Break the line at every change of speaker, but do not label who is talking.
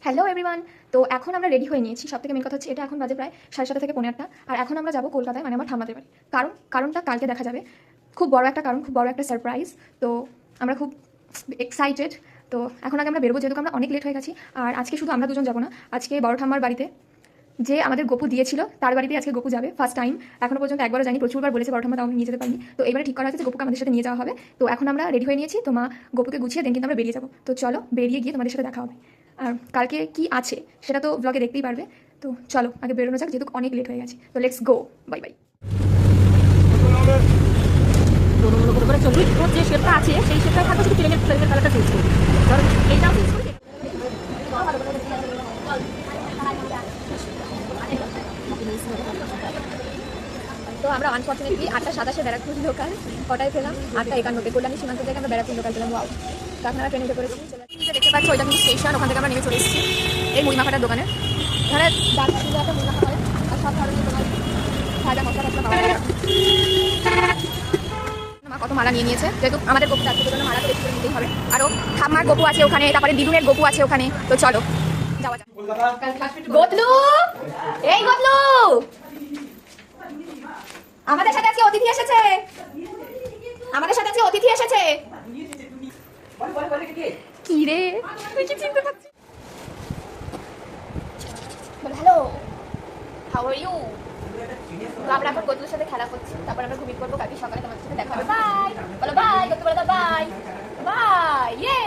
Hello everyone. তো এখন আমরা রেডি হয়ে নিয়েছি। সবথেকে মেন কথা হচ্ছে এটা এখন বাজে প্রায় 7:30 থেকে 8:30, আর এখন আমরা যাবো কলকাতায়, মানে আমার ঠাম্মাদের বাড়ি। কারণটা কালকে দেখা যাবে। খুব বড় একটা কারণ, খুব বড় একটা সারপ্রাইজ। তো আমরা খুব এক্সাইটেড। তো এখন আগে আমরা বেরোবো, যেহেতু আমরা অনেক লেট হয়ে গেছি। আর আজকে শুধু আমরা দুজন যাবো না, আজকে বড় ঠাম্মার বাড়িতে যে আমাদের গপু দিয়েছিল তার বাড়িতে আজকে গপু যাবে ফার্স্ট টাইম। এখনো পর্যন্ত একবারও যায়নি, প্রচুরবার বলেছে বড় ঠাম্মা, তাও আমি নিয়ে যেতে পারিনি। তো এবারে ঠিক করা আছে যে গপুকে আমাদের সাথে নিয়ে যাওয়া হবে। তো এখন আমরা রেডি হয়ে নিয়েছি। তো মা গপুকে গুছিয়ে দেন কিন্তু আমরা বেরিয়ে যাবো। তো চলো বেরিয়ে গিয়ে তোমাদের সাথে দেখা হবে। আর কালকে কি আছে সেটা তো ব্লগে দেখতেই পারবে। তো চলো আগে বেরোনো যাক, যেহেতু অনেক লেট হয়ে গেছে। তো লেটস গো, বাই বাই।
করে চলবি, তোর যে শেপটা আছে সেই শেপটা থাকবে, শুধু ট্রেনের কালারটা চেঞ্জ করবি। ধর এইটাও চেঞ্জ করবি।
তো আমরা আনফর্চুনেটলি 8:27 ব্যারাকপুর লোকাল কটায় পেলাম, 8:51 কল্যাণী সীমান্ত থেকে আমরা ব্যারাকপুর লোকাল পেলাম। ওয়াও। তো এখন আমরা ট্রেনে উঠে পড়েছি। নিচে দেখতে পাচ্ছি ওইটা কিন্তু স্টেশন, ওখান থেকে আমরা নেমে চলে এসেছি এই মুড়ি মাখাটার দোকানে। এখানে দার্জিলিংয়ে একটা মুড়ি মাখা হয়, আর সব ধরনের তোমার ভাজা মশলা টশলা পাওয়া যায়। মা কত মালা নিয়ে নিয়েছে, যেহেতু আমাদের গপু আছে সেজন্য মালা তো বেশি করে নিতেই হবে। আরও ঠাম্মার গপু আছে ওখানে, তারপরে দিদুনের গপু আছে ওখানে। তো চলো যাওয়া যাক। গতলু, এই গতলু, আমাদের সাথে আজকে অতিথি এসেছে। আমাদের সাথে আজকে অতিথি এসেছে। কি রে, তুই কি চিনতে পারছিস? বল হ্যালো, হাউ আর ইউ। তো আমরা এখন গতলুর সাথে খেলা করছি, তারপর আমরা ঘুমিয়ে পড়বো। কালকে সকালে তোমাদের সাথে দেখা হবে। বাই বলো, বাই করতে বলো, বাই বাই, ইয়ে।